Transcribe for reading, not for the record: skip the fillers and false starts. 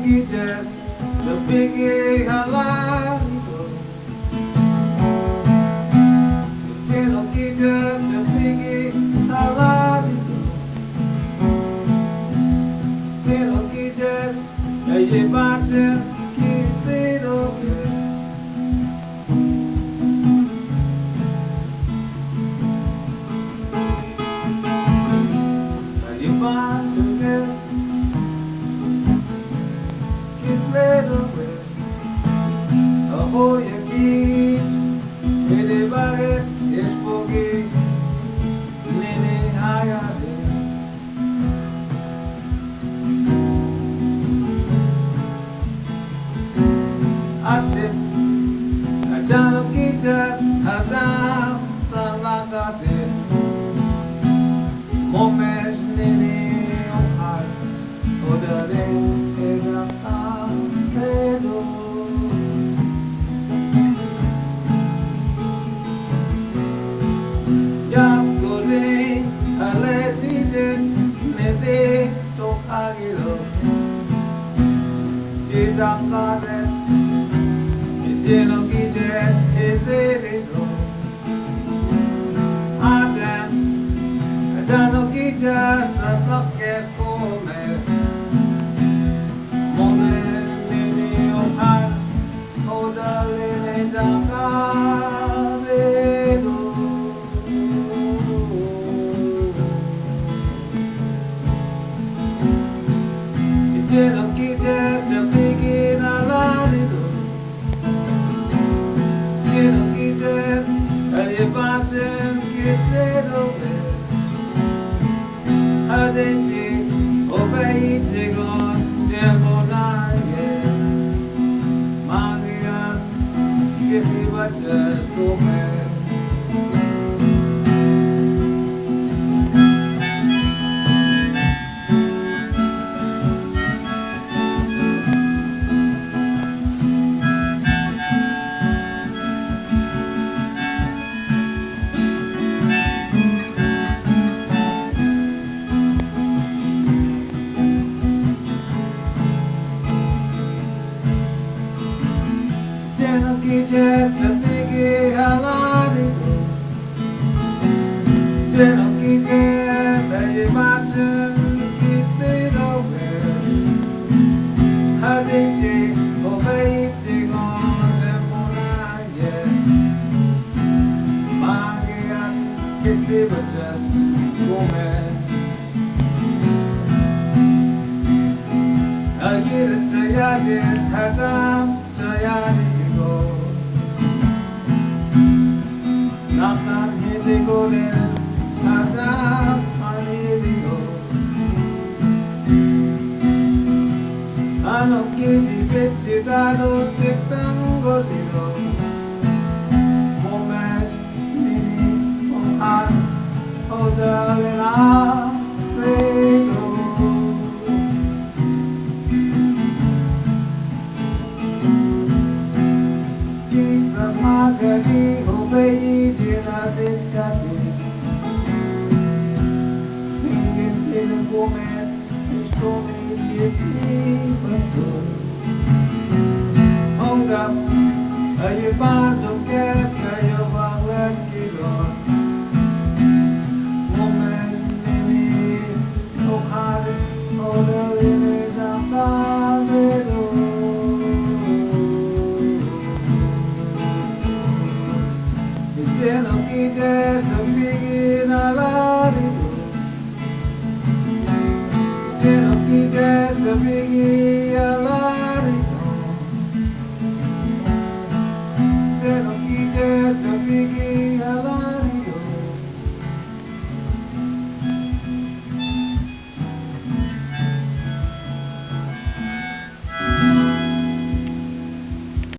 quieres, te pegué al lado. Si no quieres, te pegué al lado. Si no quieres, te llevaste que te lo que. Te llevaste hoy aquí elevaré desfogué nene hayate ate ajano kitas adam talagate momes nene ohar odare edam edo. Jamlade, Jeno Gide, Ezelido, Adam, Jano Gide, the Lockes Come, Mone, Nini, Ohan, Oda, Lele, Jakavedo. Jeno Gide, just go mad. Hold up, are you bound?